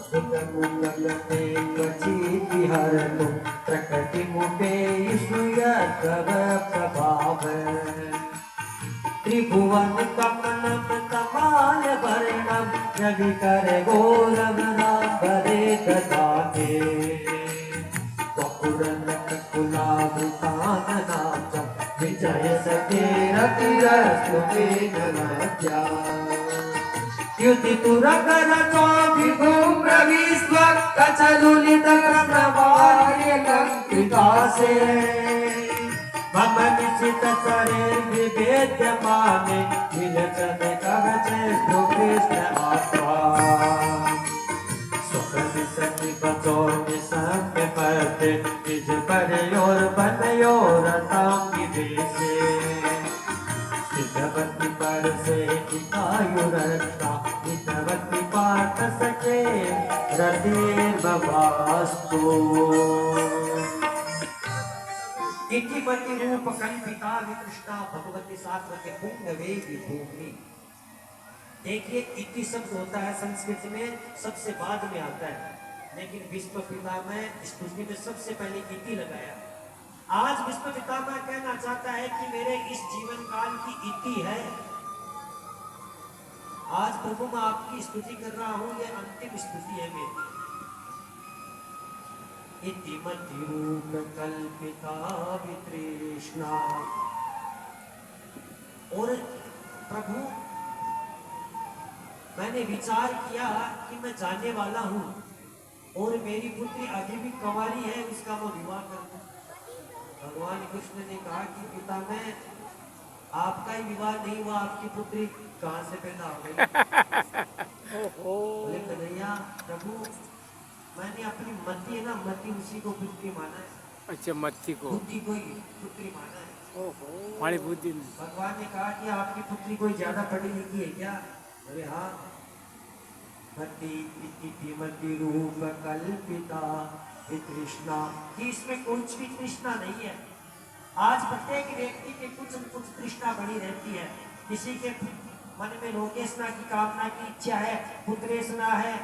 मुकलते क्वचित् हरतु प्रकृतिमुपे स्नुयतव प्रभाव त्रिभुवन कमलं कमाल वर्णं रविकर गौरवनाम्बरे ददाते वपुरनकुलावृताननाथं विजय सखेरतिरस्तु वेदनाद्या युति तुरकर विभुम्र विश्व कचलुलित प्रभार्यलंकृतासे मम निश्चित चरे विवेद्यमाने विलचन कवच कृष्ण आत्मा स्वप्रतिशति बचो निसंग पते निज परयोर बनयोरतांगी देशे हितवती पर से हितायुरता हितवती पाठ सके रतिर्भवास्तु इतिमति रूप कल्पिता विकृष्णा भगवती सात्वते पुण्यवे विभूमि। देखिए इति शब्द होता है संस्कृत में सबसे बाद में आता है, लेकिन विश्व पितामह स्तुति में सबसे पहले इति लगाया। आज विश्व पितामह कहना चाहता है कि मेरे इस जीवन काल की इति है। आज प्रभु मैं आपकी स्तुति कर रहा हूं, ये अंतिम स्तुति है मेरी। इतिमति रूप कल्पिता वितृष्णा। और प्रभु मैंने विचार किया कि मैं जाने वाला हूं और मेरी पुत्री अभी भी कंवारी है, उसका मैं विवाह कर दूं। भगवान कृष्ण ने कहा कि पिता मैं आपका ही विवाह नहीं हुआ, आपकी पुत्री कहां से पैदा हो गई? बोले कन्हैया प्रभु मैंने अपनी मति है ना, मति उसी को पुत्री माना है। अच्छा मति को बुद्धि को ही पुत्री माना है। हमारी बुद्धि भगवान ने कहा कि आपकी पुत्री कोई ज्यादा पढ़ी लिखी है क्या? अरे हाँ। मति मति रूप कल्पिता तृष्णा, कि इसमें कुछ भी तृष्णा नहीं है। आज प्रत्येक व्यक्ति के कुछ न कुछ तृष्णा बनी रहती है। किसी के मन में लोकेशना की कामना की इच्छा है, पुत्रेशना है,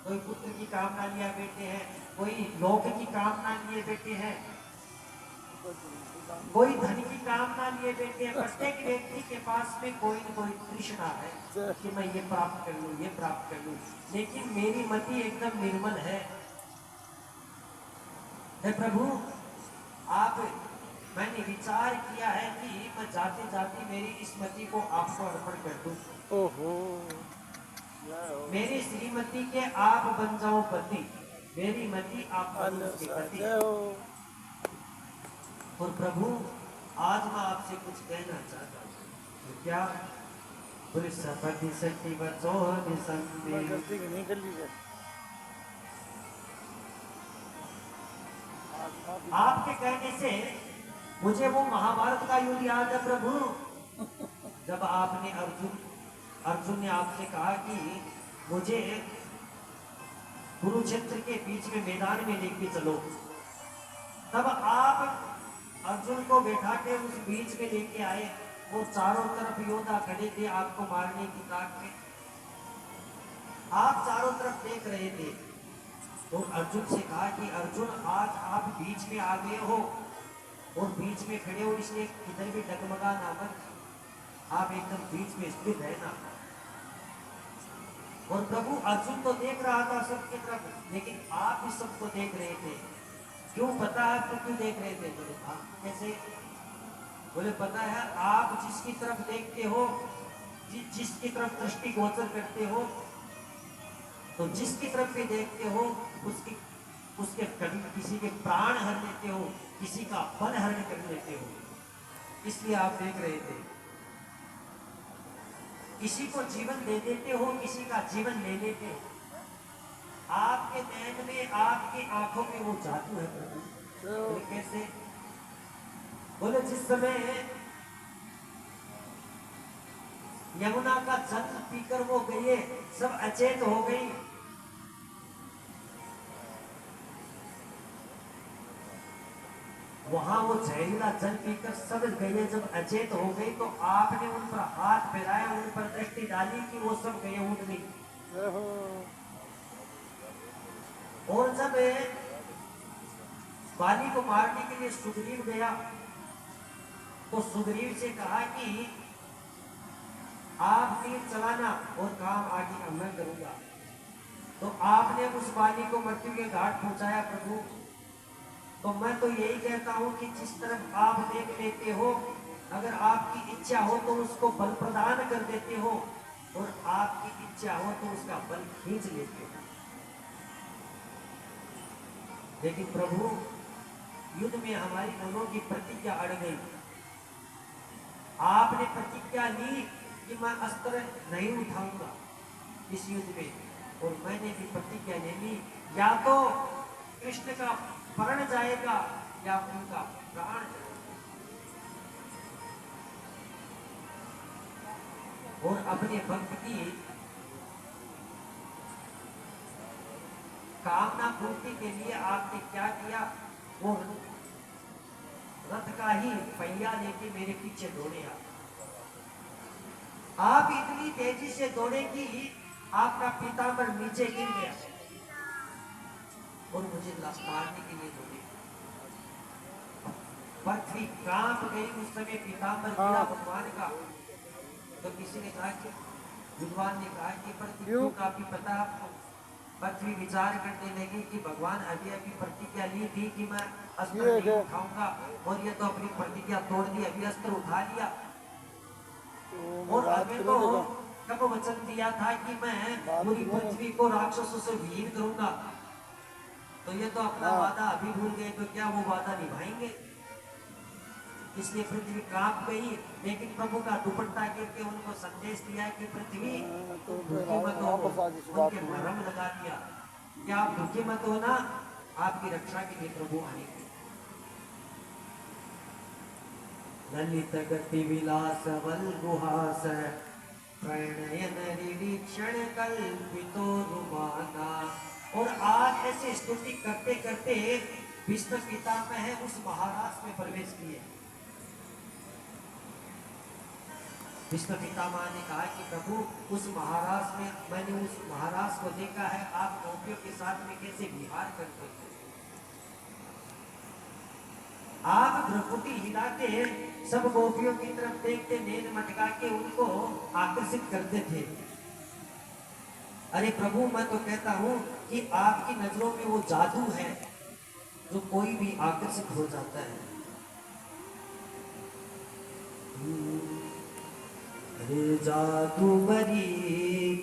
कोई पुत्र की कामना लिया बैठे हैं, कोई लोक की कामना लिए बैठे हैं, कोई धन की कामना लिए बैठे हैं। प्रत्येक व्यक्ति के पास में कोई न कोई तृष्णा है कि मैं ये प्राप्त कर लूं, ये प्राप्त कर लूं। लेकिन मेरी मति एकदम निर्मल है। हे प्रभु आप, मैंने विचार किया है कि मैं जाते जाते मेरी इस मति को आपको अर्पण कर दूं। ओहो मेरी श्रीमती के आप बन जाओ पति, मेरी मति आप बनो उसके पति। और प्रभु आज मैं आपसे कुछ कहना चाहता हूँ। तो क्या? पुरुष पति शक्ति बचो निसंदेह। आपके कहने से मुझे वो महाभारत का युद्ध याद है प्रभु, जब आपने अर्जुन ने आपसे कहा कि मुझे कुरुक्षेत्र के बीच में मैदान में लेके चलो। तब आप अर्जुन को बैठा के उस बीच में लेके आए। वो चारों तरफ योद्धा खड़े थे आपको मारने की ताक में। आप चारों तरफ देख रहे थे। तो अर्जुन से कहा कि अर्जुन आज आप बीच में आ गए हो और बीच में खड़े हो, इसलिए किधर भी डगमगा ना मत, आप एकदम बीच में स्थिर रहना। और प्रभु अर्जुन तो देख रहा था सबकी तरफ, लेकिन आप भी सबको देख रहे थे। क्यों पता है आपको क्यों देख रहे थे? बोले आप कैसे? बोले पता है आप जिसकी तरफ देखते हो, जिसकी तरफ दृष्टि गोचर करते हो, तो जिसकी तरफ भी देखते हो उसके किसी के प्राण हर लेते हो, किसी का बल हरण कर लेते हो। इसलिए आप देख रहे थे। किसी को जीवन दे देते हो, किसी का जीवन ले लेते हो। आपके नैन में, आपकी आंखों में वो जादू है प्रभु। बोले कैसे? बोले जिस समय यमुना का जल पीकर वो गए, सब अचेत हो गई। वहां वो जहरीला जल पीकर सब गए, जब अचेत हो गई तो आपने उन पर हाथ फिराया, उन पर दृष्टि डाली कि वो सब गए उठ नहीं। और जब बाली को मारने के लिए सुग्रीव गया तो सुग्रीव से कहा कि आप तीर चलाना और काम आगे अब मैं करूंगा। तो आपने उस बाली को मृत्यु के घाट पहुंचाया प्रभु। तो मैं तो यही कहता हूं कि जिस तरफ आप देख लेते हो, अगर आपकी इच्छा हो तो उसको बल प्रदान कर देते हो, और आपकी इच्छा हो तो उसका बल खींच लेते हो। लेकिन प्रभु युद्ध में हमारी दोनों की प्रतिज्ञा अड़ गई। आपने प्रतिज्ञा ली कि मैं अस्त्र नहीं उठाऊंगा इस युद्ध में, और मैंने भी प्रतिज्ञा ले ली, या तो कृष्ण का प्राण जाएगा या उनका प्राण जाएगा। और अपने भक्त की कामना पूर्ति के लिए आपने क्या किया, वो रथ का ही पहिया लेके मेरे पीछे दौड़े। आप इतनी तेजी से दौड़े कि आपका पीताम्बर नीचे गिर गया और मुझे मारने के लिए दौड़े। पृथ्वी कांप गई उस समय पीताम्बर गिरा भगवान का। तो किसी ने कहा कि विद्वान ने कहा कि पृथ्वी का भी पता आपको। पृथ्वी विचार करने लगी कि भगवान अभी अभी प्रतिज्ञा ली थी कि मैं अस्त्र नहीं उठाऊंगा, और ये तो अपनी प्रतिज्ञा तोड़ दी, अभी अस्त्र उठा लिया। और हमें तो कब वचन दिया था कि मैं पूरी पृथ्वी को राक्षसों से विहीन करूंगा, तो ये तो अपना वादा अभी भूल गए, तो क्या वो वादा निभाएंगे? इसलिए पृथ्वी कांप गई। लेकिन प्रभु का दुपट्टा गिर के उनको संदेश दिया कि पृथ्वी भूखी मत हो, उनके मरहम लगा दिया कि आप भूखे मत हो ना, आपकी रक्षा के लिए प्रभु आएंगे। ललित गति विलास बल गुहास प्रणयन निरीक्षण कल्पितो रुमाना। और आज ऐसे स्तुति करते करते भीष्म पितामह उस महाराज में प्रवेश किए। भीष्म पितामह ने कहा कि प्रभु उस महाराज में, मैंने उस महाराज को देखा है, आप गोपियों के साथ में कैसे विहार करते हैं। आप भ्रुकुटी हिला के सब गोपियों की तरफ देखते, नैन मटका के उनको आकर्षित करते थे। अरे प्रभु, मैं तो कहता हूं कि आपकी नजरों में वो जादू है जो कोई भी आकर्षित हो जाता है। अरे जादूगरी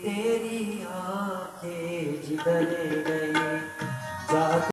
तेरी आंखें जिधर गई